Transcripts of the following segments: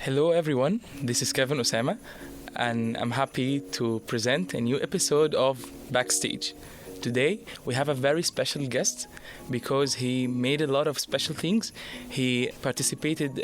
Hello everyone, this is Kevin Ossama, and I'm happy to present a new episode of Backstage. Today we have a very special guest because he made a lot of special things. He participated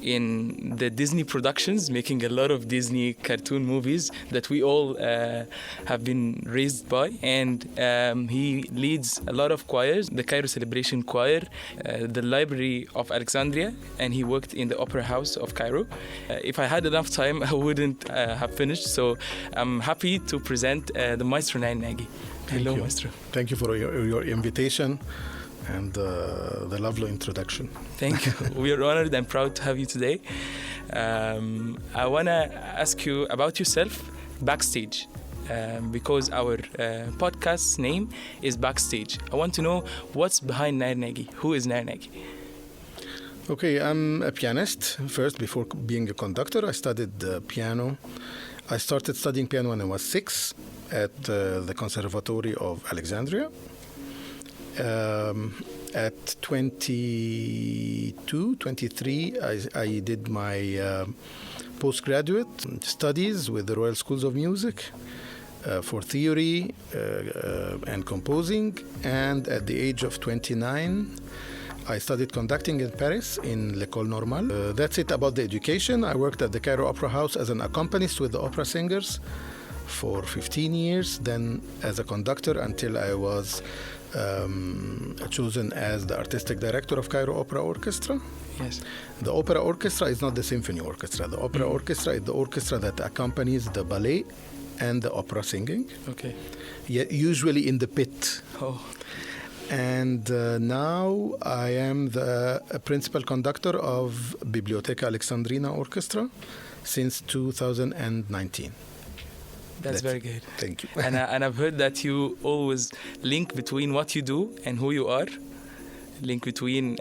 in the Disney productions, making a lot of Disney cartoon movies that we all have been raised by, and he leads a lot of choirs, the Cairo Celebration Choir, the Library of Alexandria, and he worked in the Opera House of Cairo. If I had enough time, I wouldn't have finished, so I'm happy to present the Maestro Nayer Nagui. Hello, Maestro. Thank you for your invitation and the lovely introduction. Thank you. We are honored and proud to have you today. I want to ask you about yourself, Backstage, because our podcast's name is Backstage. I want to know what's behind Nayer Nagui. Who is Nayer Nagui? Okay, I'm a pianist. First, before being a conductor, I studied piano. I started studying piano when I was 6 at the Conservatory of Alexandria. At 22, 23, I did my postgraduate studies with the Royal Schools of Music for theory and composing. And at the age of 29, I studied conducting in Paris in l'École Normale. That's it about the education. I worked at the Cairo Opera House as an accompanist with the opera singers for 15 years, then as a conductor until I was chosen as the artistic director of Cairo Opera Orchestra. Yes. The opera orchestra is not the symphony orchestra. The opera orchestra is the orchestra that accompanies the ballet and the opera singing. Okay. Usually in the pit. Oh. And now I am the principal conductor of Biblioteca Alexandrina Orchestra since 2019. That's very good. Thank you. And I've heard that you always link between what you do and who you are. Link between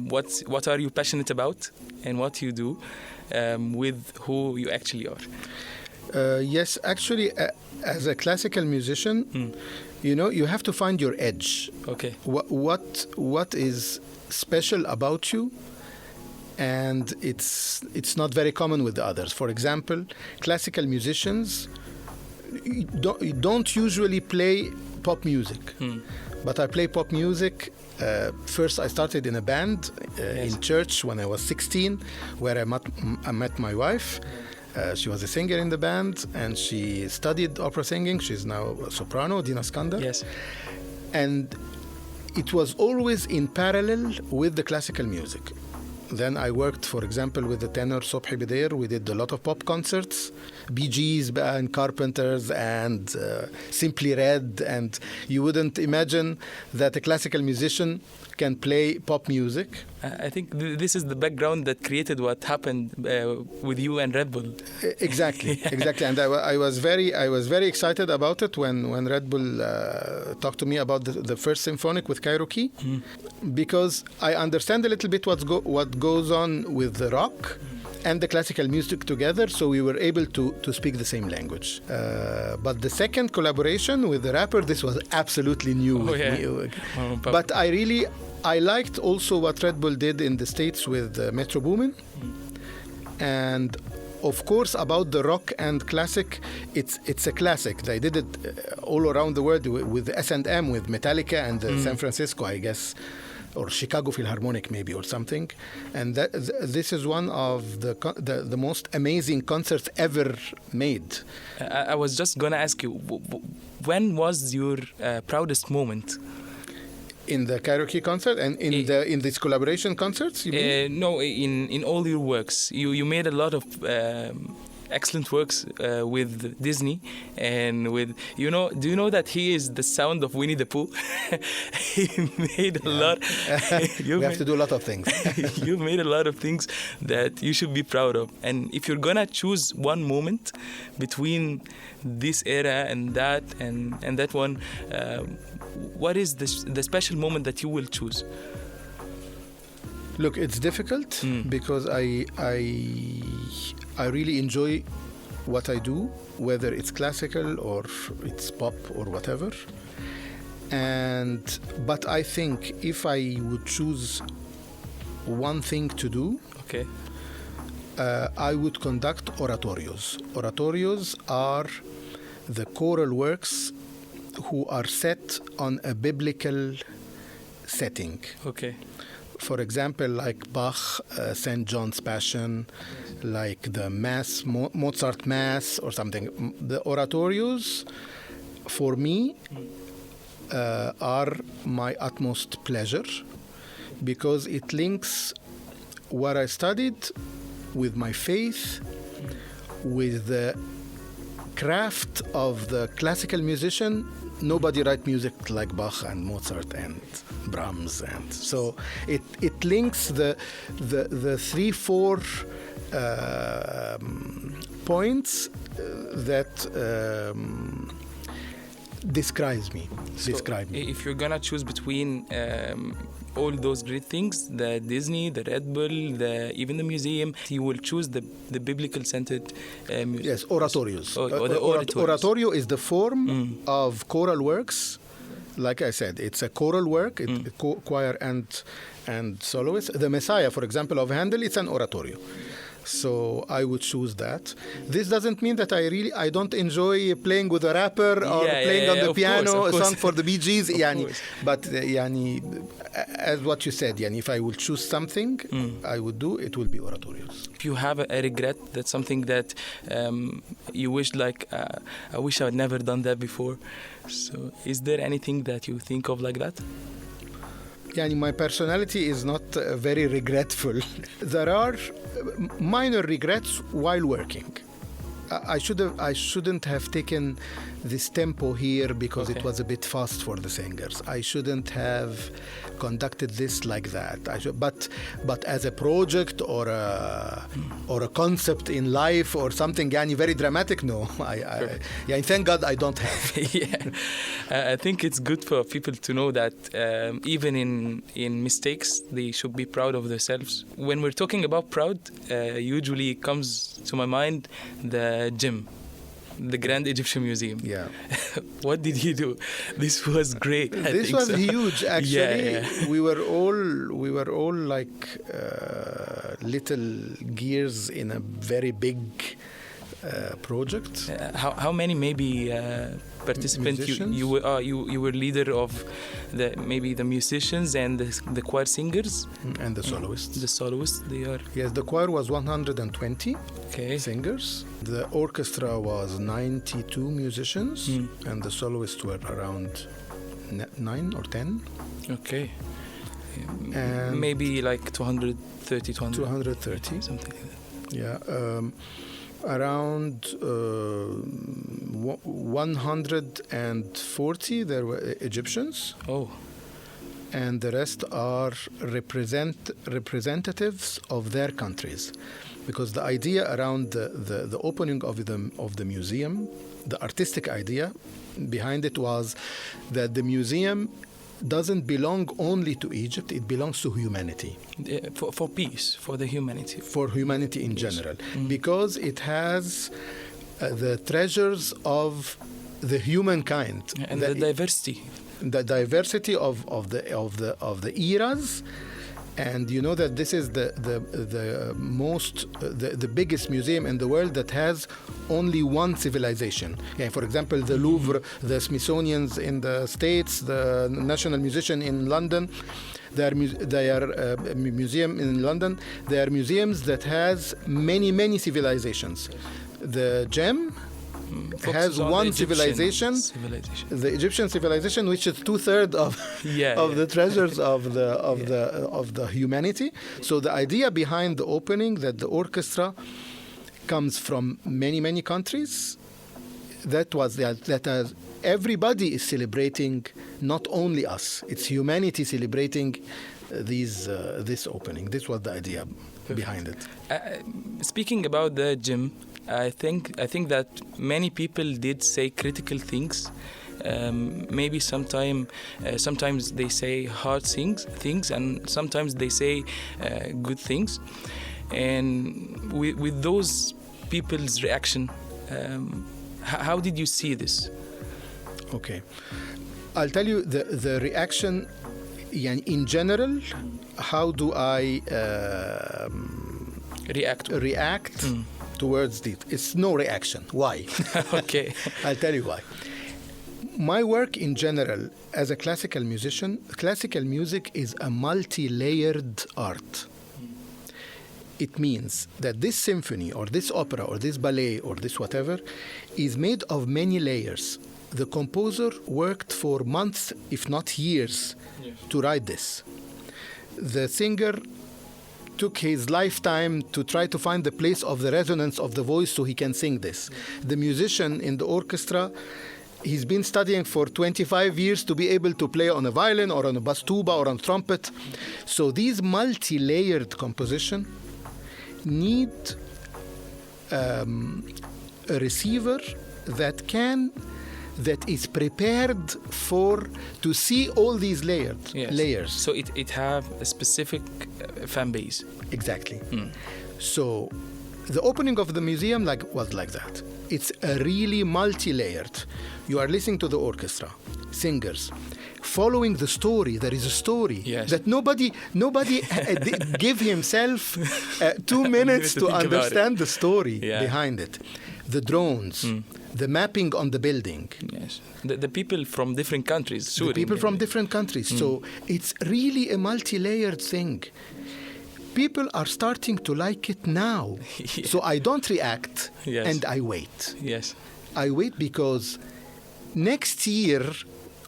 what are you passionate about and what you do with who you actually are. Yes, actually, as a classical musician, you have to find your edge. Okay. What is special about you? And it's not very common with the others. For example, classical musicians don't usually play pop music. But I play pop music. First, I started in a band in church when I was 16, where I met my wife. She was a singer in the band, and she studied opera singing. She's now a soprano, Dina Skandar. Yes. And it was always in parallel with the classical music. Then I worked, for example, with the tenor Sobhi Bidair. We did a lot of pop concerts, Bee Gees and Carpenters and Simply Red. And you wouldn't imagine that a classical musician can play pop music. I think this is the background that created what happened with you and Red Bull. Exactly, exactly. And I was very excited about it when Red Bull talked to me about the first symphonic with Cairo Key, because I understand a little bit what goes on with the rock and the classical music together, so we were able to speak the same language. But the second collaboration with the rapper, this was absolutely new. Oh, yeah. But I liked also what Red Bull did in the States with Metro Boomin. And of course, about the rock and classic, it's a classic. They did it all around the world with S&M, with Metallica and San Francisco, I guess, or Chicago Philharmonic maybe, or something. And this is one of the most amazing concerts ever made. I was just going to ask you, when was your proudest moment? In the Cairo Key concert and in these collaboration concerts, you mean? No, in all your works. You made a lot of excellent works with Disney and with, do you know that he is the sound of Winnie the Pooh? He made a lot. We have to do a lot of things. You've made a lot of things that you should be proud of. And if you're going to choose one moment between this era and that one, what is the special moment that you will choose? Look, it's difficult because I really enjoy what I do, whether it's classical or it's pop or whatever. But I think if I would choose one thing to do, okay, I would conduct oratorios. Oratorios are the choral works who are set on a biblical setting. Okay. For example, like Bach, St. John's Passion, like the Mass, Mozart Mass or something. The oratorios, for me, are my utmost pleasure because it links what I studied with my faith, with the craft of the classical musician. Nobody writes music like Bach and Mozart and Brahms, and so it links the 3-4 points that describe me. If you're gonna choose between all those great things, the Disney, the Red Bull, even the museum, you will choose the biblical centered music. Yes, oratorios. The oratorios. Oratorio is the form of choral works. Like I said, it's a choral work, choir and soloist. The Messiah, for example, of Handel, it's an oratorio. So I would choose that. This doesn't mean that I don't enjoy playing with a rapper or playing on the piano a song for the Bee Gees. But as what you said, if I will choose something, I would do, it will be oratorios. If you have a regret, that's something that you wish, I wish I had never done that before. So is there anything that you think of like that? My personality is not very regretful. There are minor regrets while working. I shouldn't have taken this tempo here because it was a bit fast for the singers. I shouldn't have conducted this like that. But as a project or a concept in life or something very dramatic, no. Thank God I don't have. I think it's good for people to know that even in mistakes, they should be proud of themselves. When we're talking about proud, usually comes to my mind the gym, the Grand Egyptian Museum. Yeah. What did you do? This was great. This was huge, actually. Yeah. We were all like little gears in a very big project. How many maybe participants you were leader of the musicians and the choir singers and the soloists. The soloists, they are. Yes, the choir was 120 singers. The orchestra was 92 musicians, and the soloists were around 9 or 10. Okay. And maybe like 230 something like that. Yeah. Around 140 there were Egyptians. Oh. And the rest are representatives of their countries, because the idea around the opening of the museum, the artistic idea behind it was that the museum doesn't belong only to Egypt, it belongs to humanity. For peace, for the humanity. For humanity in general. Because it has the treasures of the humankind. And the diversity. The diversity of the eras. And you know that this is the biggest museum in the world that has only one civilization. For example, the Louvre, the Smithsonian's in the States, the National Museum in London, they are museum in London. They are museums that has many civilizations. The gem has one civilization, the Egyptian civilization, which is 2/3 of the treasures of the humanity. So the idea behind the opening, that the orchestra comes from many countries, that everybody is celebrating, not only us. It's humanity celebrating this opening. This was the idea behind it. Speaking about the gym, I think that many people did say critical things. Maybe sometimes they say hard things, and sometimes they say good things. And with those people's reaction, how did you see this? Okay, I'll tell you the reaction. In general, how do I react towards it. It's no reaction. Why? Okay. I'll tell you why. My work in general as a classical musician, classical music is a multi-layered art. It means that this symphony or this opera or this ballet or this whatever is made of many layers. The composer worked for months, if not years, to write this. The singer took his lifetime to try to find the place of the resonance of the voice so he can sing this. The musician in the orchestra, he's been studying for 25 years to be able to play on a violin or on a bass tuba or on trumpet. So these multi-layered composition need a receiver that is prepared to see all these layers. So it have a specific fan base. Exactly. So the opening of the museum was like that. It's a really multi-layered. You are listening to the orchestra, singers, following the story. There is a story that nobody give himself 2 minutes to understand the story behind it. The drones, the mapping on the building. Yes, the people from different countries. The people from different countries. So it's really a multi-layered thing. People are starting to like it now. So I don't react and I wait. Yes. I wait because next year,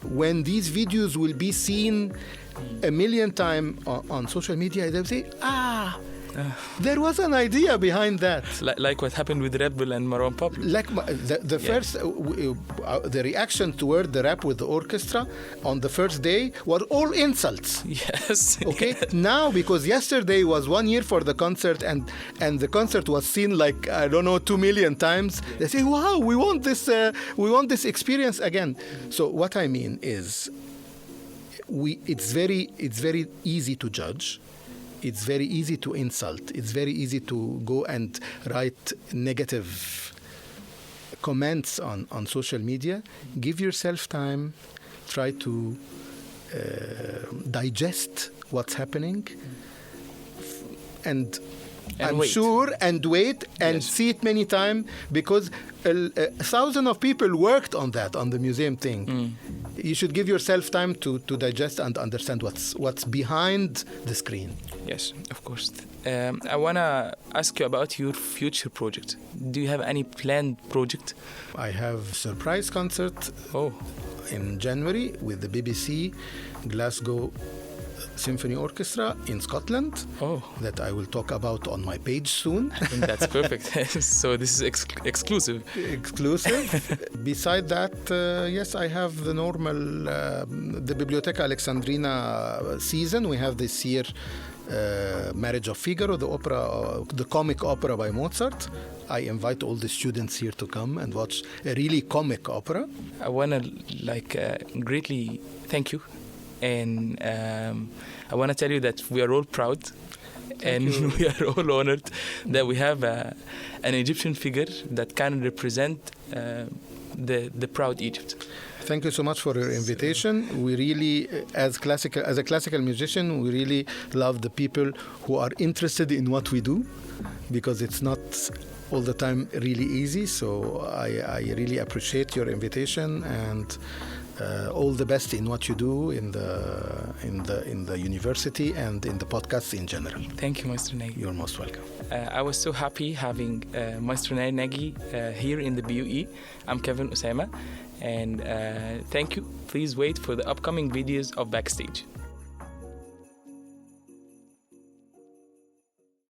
when these videos will be seen a million times on social media, they'll say, there was an idea behind that. Like what happened with Red Bull and Marwan Pablo. Like the first, the reaction toward the rap with the orchestra on the first day were all insults. Yes. Okay. Now, because yesterday was 1 year for the concert and the concert was seen 2 million times, they say, wow, we want this experience again. So what I mean is, it's very easy to judge. It's very easy to insult. It's very easy to go and write negative comments on social media. Give yourself time. Try to digest what's happening. And I'm wait. sure, and wait and see it many times, because 1,000 of people worked on that, on the museum thing. You should give yourself time to digest and understand what's behind the screen. Yes, of course. I want to ask you about your future project. Do you have any planned project? I have a surprise concert in January with the BBC Glasgow Symphony Orchestra in Scotland that I will talk about on my page soon. I think that's perfect. So this is exclusive. Beside that, yes, I have the normal, the Biblioteca Alexandrina season. We have this year Marriage of Figaro, the comic opera by Mozart. I invite all the students here to come and watch a really comic opera. I want to greatly thank you. And I want to tell you that we are all proud and we are all honored that we have an Egyptian figure that can represent the proud Egypt. Thank you so much for your invitation. We really, as a classical musician, we really love the people who are interested in what we do, because it's not all the time really easy. So I really appreciate your invitation, and all the best in what you do in the university and in the podcasts in general. Thank you, Maestro Nayer. You're most welcome. I was so happy having Maestro Nayer Nagui here in the BUE. I'm Kevin Ossama, and thank you. Please wait for the upcoming videos of Backstage.